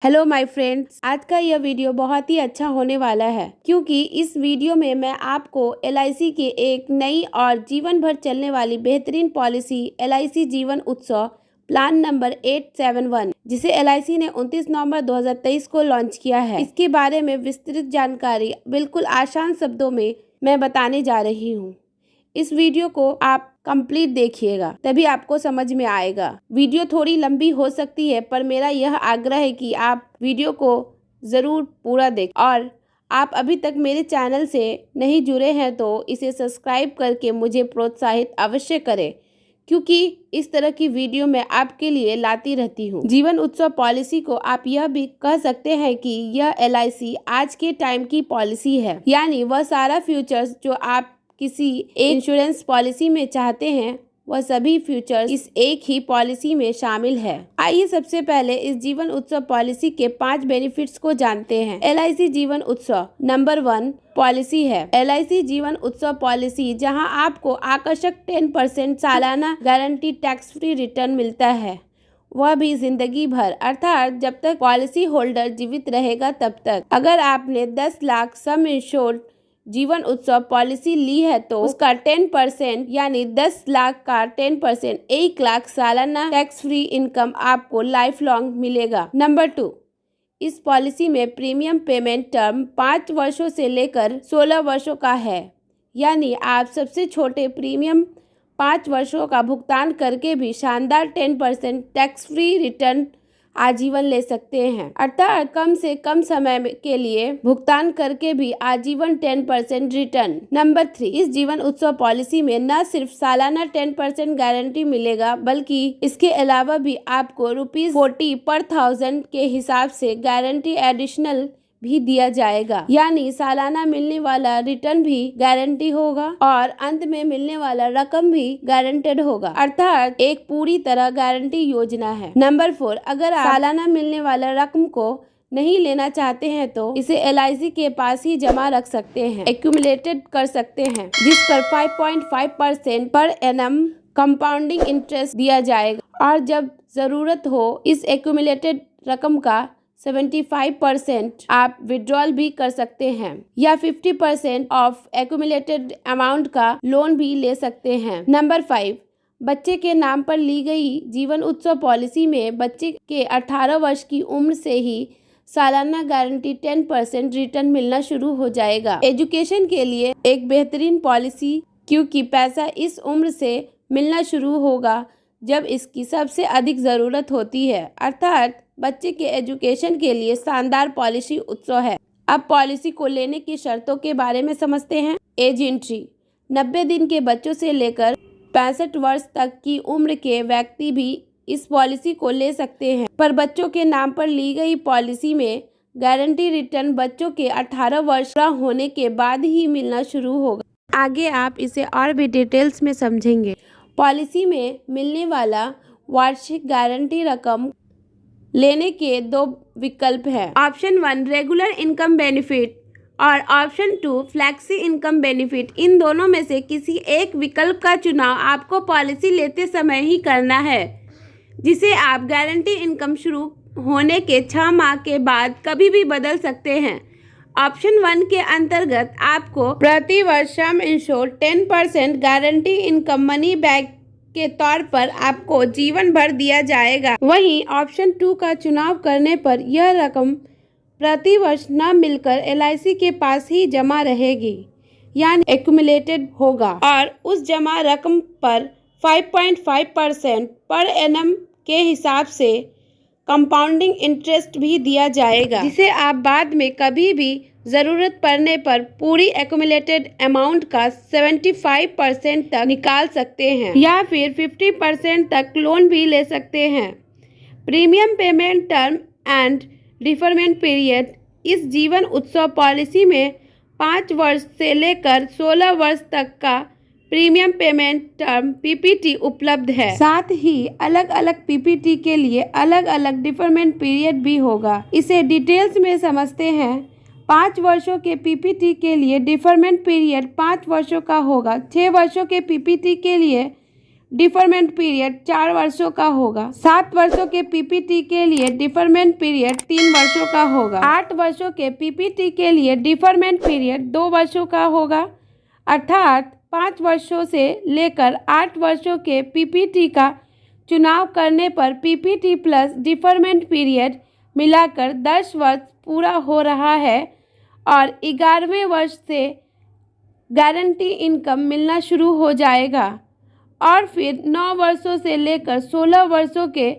Hello my friends, आज का यह वीडियो बहुत ही अच्छा होने वाला है क्योंकि इस वीडियो में मैं आपको एलआईसी की एक नई और जीवन भर चलने वाली बेहतरीन पॉलिसी एलआईसी जीवन उत्सव प्लान नंबर 871 जिसे एलआईसी ने 29 नवंबर 2023 को लॉन्च किया है, इसके बारे में विस्तृत जानकारी बिल्कुल आसान शब्दों में मैं बताने जा रही हूँ। इस वीडियो को आप कंप्लीट देखिएगा, तभी आपको समझ में आएगा। वीडियो थोड़ी लंबी हो सकती है, पर मेरा यह आग्रह है कि आप वीडियो को ज़रूर पूरा देखें और आप अभी तक मेरे चैनल से नहीं जुड़े हैं तो इसे सब्सक्राइब करके मुझे प्रोत्साहित अवश्य करें, क्योंकि इस तरह की वीडियो मैं आपके लिए लाती रहती हूँ। जीवन उत्सव पॉलिसी को आप यह भी कह सकते हैं कि यह एलआईसी आज के टाइम की पॉलिसी है, यानी वह सारा फ्यूचर्स जो आप किसी इंश्योरेंस पॉलिसी में चाहते हैं वह सभी फीचर्स इस एक ही पॉलिसी में शामिल है। आइए सबसे पहले इस जीवन उत्सव पॉलिसी के 5 बेनिफिट्स को जानते हैं। एलआईसी जीवन उत्सव नंबर 1 पॉलिसी है। एलआईसी जीवन उत्सव पॉलिसी जहां आपको आकर्षक 10% सालाना गारंटी टैक्स फ्री रिटर्न मिलता है, वह भी जिंदगी भर, अर्थात जब तक पॉलिसी होल्डर जीवित रहेगा तब तक। अगर आपने 10 लाख सम इंश्योर्ड जीवन उत्सव पॉलिसी ली है तो उसका 10% यानी 10 लाख का 10% 1 लाख सालाना टैक्स फ्री इनकम आपको लाइफ लॉन्ग मिलेगा। नंबर 2, इस पॉलिसी में प्रीमियम पेमेंट टर्म 5 वर्षों से लेकर 16 वर्षों का है, यानी आप सबसे छोटे प्रीमियम 5 वर्षों का भुगतान करके भी शानदार 10% टैक्स फ्री रिटर्न आजीवन ले सकते हैं, अर्थात कम से कम समय के लिए भुगतान करके भी आजीवन 10% रिटर्न। नंबर 3, इस जीवन उत्सव पॉलिसी में न सिर्फ सालाना 10% गारंटी मिलेगा, बल्कि इसके अलावा भी आपको ₹40 पर 1000 के हिसाब से गारंटी एडिशनल भी दिया जाएगा, यानी सालाना मिलने वाला रिटर्न भी गारंटी होगा और अंत में मिलने वाला रकम भी गारंटेड होगा, अर्थात एक पूरी तरह गारंटी योजना है। नंबर 4, अगर आप सालाना मिलने वाला रकम को नहीं लेना चाहते हैं तो इसे एलआईसी के पास ही जमा रख सकते हैं, एक्यूमुलेटेड कर सकते हैं, जिस पर 5.5% पर एनम कंपाउंडिंग इंटरेस्ट दिया जाएगा और जब जरूरत हो इस एक्यूमुलेटेड रकम का 75% आप विड्रॉल भी कर सकते हैं या 50% ऑफ एक्यूमुलेटेड अमाउंट का लोन भी ले सकते हैं। नंबर 5, बच्चे के नाम पर ली गई जीवन उत्सव पॉलिसी में बच्चे के 18 वर्ष की उम्र से ही सालाना गारंटी 10% रिटर्न मिलना शुरू हो जाएगा। एजुकेशन के लिए एक बेहतरीन पॉलिसी, क्योंकि पैसा इस उम्र से मिलना शुरू होगा जब इसकी सबसे अधिक ज़रूरत होती है, अर्थात बच्चे के एजुकेशन के लिए शानदार पॉलिसी उत्सव है। अब पॉलिसी को लेने की शर्तों के बारे में समझते हैं। एज एंट्री 90 दिन के बच्चों से लेकर 65 वर्ष तक की उम्र के व्यक्ति भी इस पॉलिसी को ले सकते हैं, पर बच्चों के नाम पर ली गई पॉलिसी में गारंटी रिटर्न बच्चों के 18 वर्ष का होने के बाद ही मिलना शुरू होगा। आगे आप इसे और भी डिटेल्स में समझेंगे। पॉलिसी में मिलने वाला वार्षिक गारंटी रकम लेने के 2 विकल्प हैं। ऑप्शन 1 रेगुलर इनकम बेनिफिट और ऑप्शन 2 फ्लेक्सी इनकम बेनिफिट। इन दोनों में से किसी एक विकल्प का चुनाव आपको पॉलिसी लेते समय ही करना है, जिसे आप गारंटी इनकम शुरू होने के 6 माह के बाद कभी भी बदल सकते हैं। ऑप्शन 1 के अंतर्गत आपको प्रति वर्ष सम insured 10% guarantee income money back के तौर पर आपको जीवन भर दिया जाएगा। वहीं ऑप्शन 2 का चुनाव करने पर यह रकम प्रति वर्ष न मिलकर एलआईसी के पास ही जमा रहेगी, यानी एक्यूमुलेटेड होगा और उस जमा रकम पर 5.5% पर एनम के हिसाब से कंपाउंडिंग इंटरेस्ट भी दिया जाएगा, जिसे आप बाद में कभी भी ज़रूरत पड़ने पर पूरी एक्यूमुलेटेड अमाउंट का 75% तक निकाल सकते हैं या फिर 50% तक लोन भी ले सकते हैं। Premium payment term and deferment period इस जीवन उत्सव पॉलिसी में 5 वर्ष से लेकर 16 वर्ष तक का प्रीमियम पेमेंट टर्म पीपीटी उपलब्ध है। साथ ही अलग अलग पीपीटी के लिए अलग अलग डिफरमेंट पीरियड भी होगा। इसे डिटेल्स में समझते हैं। 5 वर्षों के पीपीटी के लिए डिफरमेंट पीरियड 5 वर्षों का होगा। 6 वर्षों के पीपीटी के लिए डिफरमेंट पीरियड 4 वर्षों का होगा। 7 वर्षों के पीपीटी के लिए डिफरमेंट पीरियड 3 वर्षों का होगा। 8 वर्षों के पीपीटी के लिए डिफरमेंट पीरियड 2 वर्षों का होगा। अर्थात 5 वर्षों से लेकर 8 वर्षों के पीपीटी का चुनाव करने पर पीपीटी प्लस डिफरमेंट पीरियड मिलाकर 10 वर्ष पूरा हो रहा है और 11वें वर्ष से गारंटी इनकम मिलना शुरू हो जाएगा और फिर 9 वर्षों से लेकर 16 वर्षों के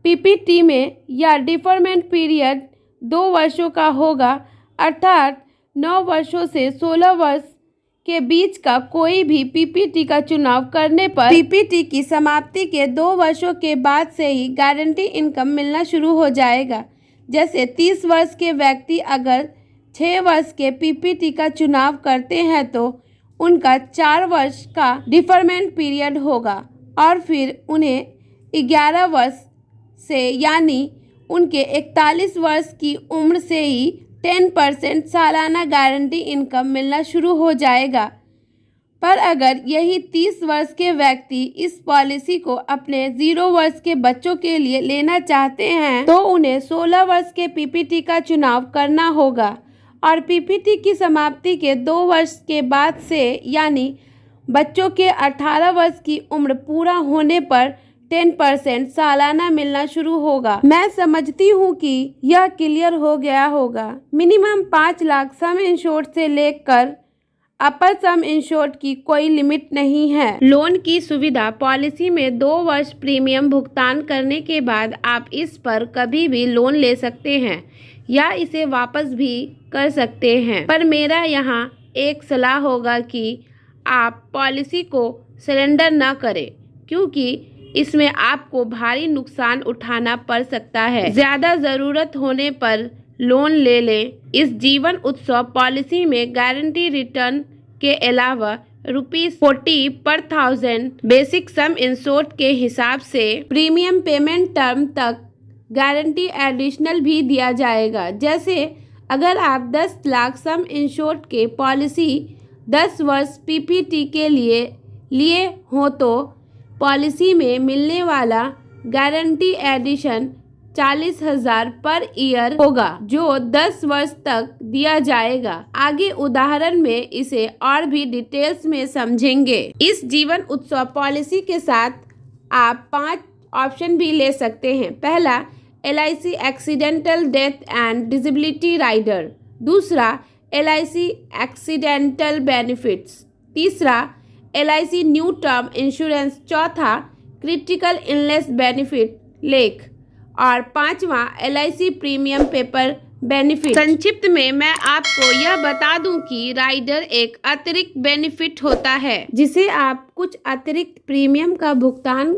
पीपीटी में या डिफरमेंट पीरियड 2 वर्षों का होगा। अर्थात 9 वर्षों से 16 वर्ष के बीच का कोई भी पीपीटी का चुनाव करने पर पीपीटी की समाप्ति के 2 वर्षों के बाद से ही गारंटी इनकम मिलना शुरू हो जाएगा। जैसे 30 वर्ष के व्यक्ति अगर 6 वर्ष के पीपीटी का चुनाव करते हैं तो उनका 4 वर्ष का डिफरमेंट पीरियड होगा और फिर उन्हें 11 वर्ष से यानी उनके 41 वर्ष की उम्र से ही 10% सालाना गारंटी इनकम मिलना शुरू हो जाएगा। पर अगर यही 30 वर्ष के व्यक्ति इस पॉलिसी को अपने 0 वर्ष के बच्चों के लिए लेना चाहते हैं तो उन्हें 16 वर्ष के पीपीटी का चुनाव करना होगा और पीपीटी की समाप्ति के 2 वर्ष के बाद से यानी बच्चों के 18 वर्ष की उम्र पूरा होने पर 10% सालाना मिलना शुरू होगा। मैं समझती हूँ कि यह क्लियर हो गया होगा। मिनिमम 5 लाख सम इंश्योर्ड से लेकर अपर सम इंश्योर्ड की कोई लिमिट नहीं है। लोन की सुविधा पॉलिसी में 2 वर्ष प्रीमियम भुगतान करने के बाद आप इस पर कभी भी लोन ले सकते हैं या इसे वापस भी कर सकते हैं। पर मेरा यहाँ एक सलाह होगा कि आप पॉलिसी को सरेंडर न करें क्योंकि इसमें आपको भारी नुकसान उठाना पड़ सकता है। ज़्यादा ज़रूरत होने पर लोन ले लें। इस जीवन उत्सव पॉलिसी में गारंटी रिटर्न के अलावा ₹40 पर 1000 बेसिक सम इंश्योर्ड के हिसाब से प्रीमियम पेमेंट टर्म तक गारंटी एडिशनल भी दिया जाएगा। जैसे अगर आप 10 लाख सम इंश्योर्ड के पॉलिसी 10 वर्ष पीपीटी के लिए हो तो पॉलिसी में मिलने वाला गारंटी एडिशन 40,000 पर ईयर होगा जो 10 वर्ष तक दिया जाएगा। आगे उदाहरण में इसे और भी डिटेल्स में समझेंगे। इस जीवन उत्सव पॉलिसी के साथ आप 5 ऑप्शन भी ले सकते हैं। पहला, LIC accidental death and disability rider. दूसरा, LIC एक्सीडेंटल बेनिफिट्स। तीसरा, LIC न्यू टर्म इंश्योरेंस। चौथा, क्रिटिकल इलनेस बेनिफिट लेख। और 5वां, LIC प्रीमियम पेपर बेनिफिट। संक्षिप्त में मैं आपको यह बता दूं कि राइडर एक अतिरिक्त बेनिफिट होता है जिसे आप कुछ अतिरिक्त प्रीमियम का भुगतान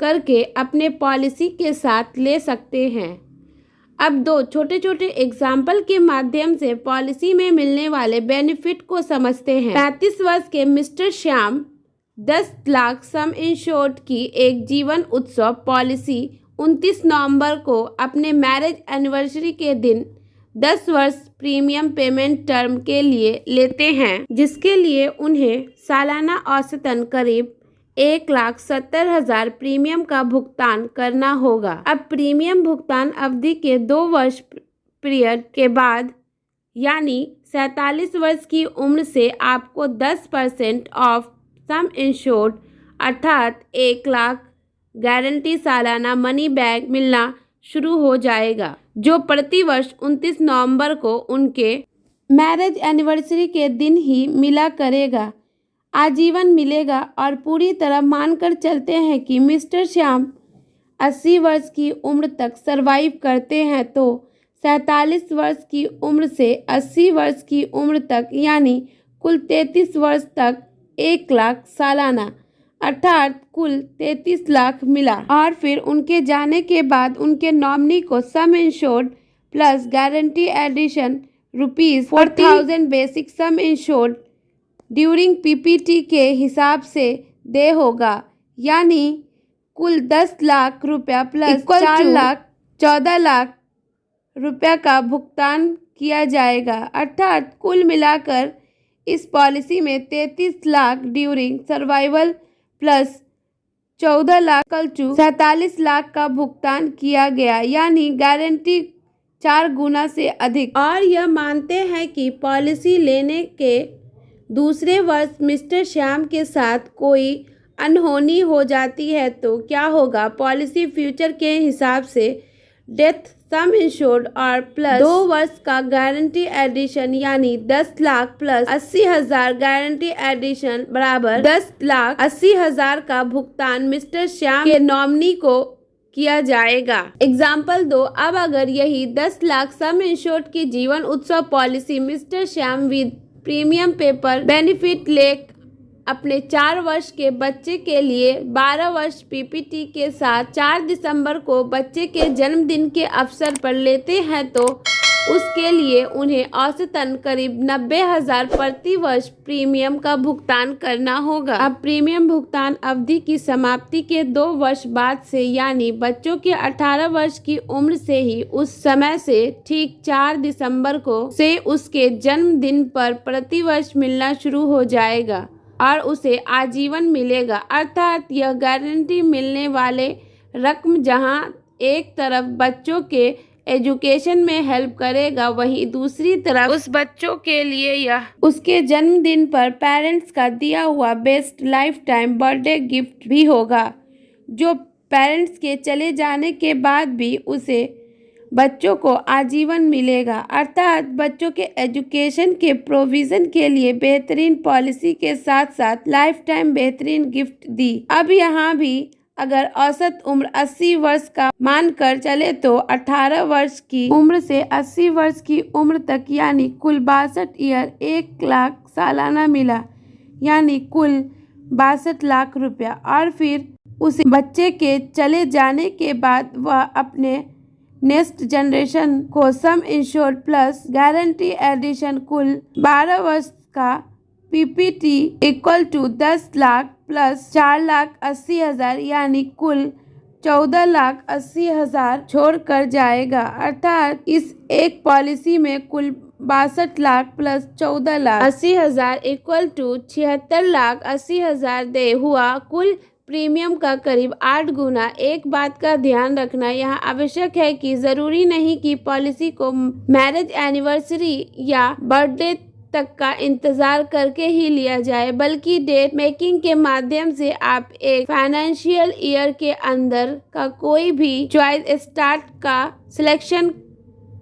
करके अपने पॉलिसी के साथ ले सकते हैं। अब 2 छोटे छोटे एग्जाम्पल के माध्यम से पॉलिसी में मिलने वाले बेनिफिट को समझते हैं। 35 वर्ष के मिस्टर श्याम 10 लाख सम इंश्योर्ड की एक जीवन उत्सव पॉलिसी 29 नवंबर को अपने मैरिज एनिवर्सरी के दिन 10 वर्ष प्रीमियम पेमेंट टर्म के लिए लेते हैं जिसके लिए उन्हें सालाना औसतन करीब 1,70,000 प्रीमियम का भुगतान करना होगा। अब प्रीमियम भुगतान अवधि के 2 वर्ष पीरियड के बाद यानी 47 वर्ष की उम्र से आपको 10% ऑफ सम इंश्योर्ड अर्थात 1 लाख गारंटी सालाना मनी बैग मिलना शुरू हो जाएगा जो प्रति वर्ष 29 नवंबर को उनके मैरिज एनिवर्सरी के दिन ही मिला करेगा, आजीवन मिलेगा। और पूरी तरह मानकर चलते हैं कि मिस्टर श्याम 80 वर्ष की उम्र तक सरवाइव करते हैं तो 47 वर्ष की उम्र से 80 वर्ष की उम्र तक यानी कुल 33 वर्ष तक 1 लाख सालाना अर्थात कुल 33 लाख मिला। और फिर उनके जाने के बाद उनके नॉमिनी को sum insured plus guarantee addition ₹40,000 basic sum insured during PPT के हिसाब से दे होगा यानी कुल 10 लाख रुपया प्लस 14 लाख रुपया का भुगतान किया जाएगा। अर्थात कुल मिलाकर इस पॉलिसी में 33 lakh during survival plus 14 lakh 47 lakh का भुगतान किया गया, यानी गारंटी 4 गुना से अधिक। और यह मानते हैं कि पॉलिसी लेने के दूसरे वर्ष मिस्टर श्याम के साथ कोई अनहोनी हो जाती है तो क्या होगा। पॉलिसी फ्यूचर के हिसाब से डेथ सम इंश्योर्ड और प्लस 2 वर्ष का गारंटी एडिशन यानी 10 लाख प्लस 80,000 गारंटी एडिशन बराबर 10,80,000 का भुगतान मिस्टर श्याम के नॉमिनी को किया जाएगा। एग्जाम्पल 2, अब अगर यही 10 लाख सम इंश्योर्ड की जीवन उत्सव policy mister Shyam with premium paper benefit lake अपने 4 वर्ष के बच्चे के लिए 12 वर्ष पीपीटी के साथ 4 दिसंबर को बच्चे के जन्मदिन के अवसर पर लेते हैं तो उसके लिए उन्हें औसतन करीब 90,000 प्रति वर्ष प्रीमियम का भुगतान करना होगा। अब प्रीमियम भुगतान अवधि की समाप्ति के 2 वर्ष बाद से यानी बच्चों के 18 वर्ष की उम्र से ही उस समय से ठीक 4 दिसंबर को से उसके जन्मदिन पर प्रति वर्ष मिलना शुरू हो जाएगा और उसे आजीवन मिलेगा। अर्थात यह गारंटी मिलने वाले रकम जहां एक तरफ बच्चों के एजुकेशन में हेल्प करेगा, वहीं दूसरी तरफ उस बच्चों के लिए यह उसके जन्मदिन पर पेरेंट्स का दिया हुआ best life time birthday gift भी होगा, जो पेरेंट्स के चले जाने के बाद भी उसे बच्चों को आजीवन मिलेगा। अर्थात बच्चों के एजुकेशन के प्रोविज़न के लिए बेहतरीन पॉलिसी के साथ साथ लाइफ टाइम बेहतरीन गिफ्ट दी। अब यहाँ भी अगर औसत उम्र 80 वर्ष का मानकर चले तो 18 वर्ष की उम्र से 80 वर्ष की उम्र तक यानी कुल 62 ईयर 1 लाख सालाना मिला, यानी कुल 62 लाख रुपया। और फिर उस बच्चे के चले जाने के बाद वह अपने नेक्स्ट जनरेशन को sum insured plus guarantee addition कुल 12 वर्ष का PPT equal to 10 lakh plus 4,80,000 यानी कुल 14,80,000 छोड़ कर जाएगा। अर्थात इस एक पॉलिसी में कुल 62 लाख प्लस 14,80,000 इक्वल टू 76,80,000 दे हुआ कुल प्रीमियम का करीब 8 गुना। एक बात का ध्यान रखना यहाँ आवश्यक है कि ज़रूरी नहीं कि पॉलिसी को मैरिज एनिवर्सरी या बर्थडे तक का इंतज़ार करके ही लिया जाए, बल्कि डेट मेकिंग के माध्यम से आप एक फाइनेंशियल ईयर के अंदर का कोई भी चॉइस स्टार्ट का सिलेक्शन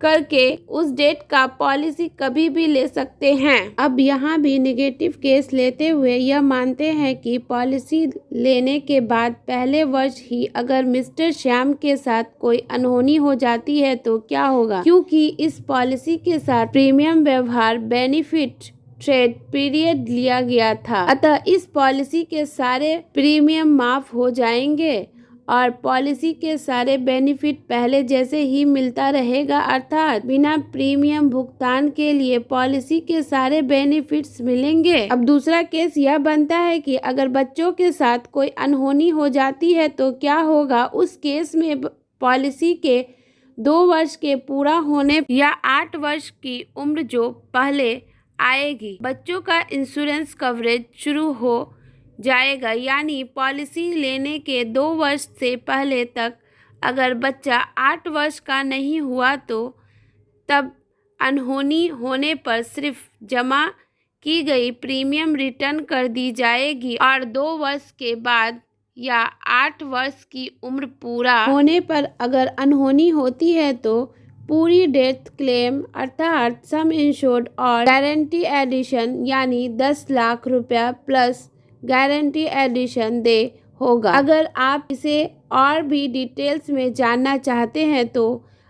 करके उस डेट का पॉलिसी कभी भी ले सकते हैं। अब यहाँ भी नेगेटिव केस लेते हुए यह मानते हैं कि पॉलिसी लेने के बाद पहले वर्ष ही अगर मिस्टर श्याम के साथ कोई अनहोनी हो जाती है तो क्या होगा, क्योंकि इस पॉलिसी के साथ प्रीमियम व्यवहार बेनिफिट ट्रेड पीरियड लिया गया था, अतः इस पॉलिसी के सारे प्रीमियम माफ हो जाएंगे और पॉलिसी के सारे बेनिफिट पहले जैसे ही मिलता रहेगा। अर्थात बिना प्रीमियम भुगतान के लिए पॉलिसी के सारे बेनिफिट्स मिलेंगे। अब दूसरा केस यह बनता है कि अगर बच्चों के साथ कोई अनहोनी हो जाती है तो क्या होगा। उस केस में पॉलिसी के 2 वर्ष के पूरा होने या 8 वर्ष की उम्र जो पहले आएगी, बच्चों का इंश्योरेंस कवरेज शुरू हो जाएगा। यानी पॉलिसी लेने के 2 वर्ष से पहले तक अगर बच्चा 8 वर्ष का नहीं हुआ तो तब अनहोनी होने पर सिर्फ जमा की गई प्रीमियम रिटर्न कर दी जाएगी और 2 वर्ष के बाद या 8 वर्ष की उम्र पूरा होने पर अगर अनहोनी होती है तो पूरी डेथ क्लेम अर्थात सम इंश्योर्ड और गारंटी एडिशन यानी 10 लाख रुपया प्लस गारंटी एडिशन दे होगा। अगर आप इसे और भी डिटेल्स में जानना चाहते हैं तो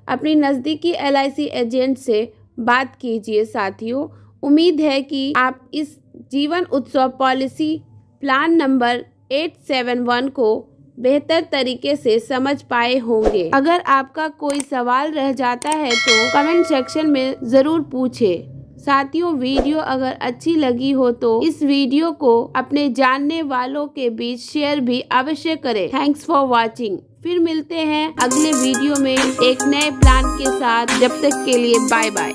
अपनी नज़दीकी LIC एजेंट से बात कीजिए। साथियों, उम्मीद है कि आप इस जीवन उत्सव पॉलिसी प्लान नंबर 871 को बेहतर तरीके से समझ पाए होंगे। अगर आपका कोई सवाल रह जाता है तो कमेंट सेक्शन में ज़रूर पूछें। साथियों, वीडियो अगर अच्छी लगी हो तो इस वीडियो को अपने जानने वालों के बीच शेयर भी अवश्य करें। Thanks for watching. फिर मिलते हैं अगले वीडियो में एक नए प्लान के साथ। जब तक के लिए बाय बाय।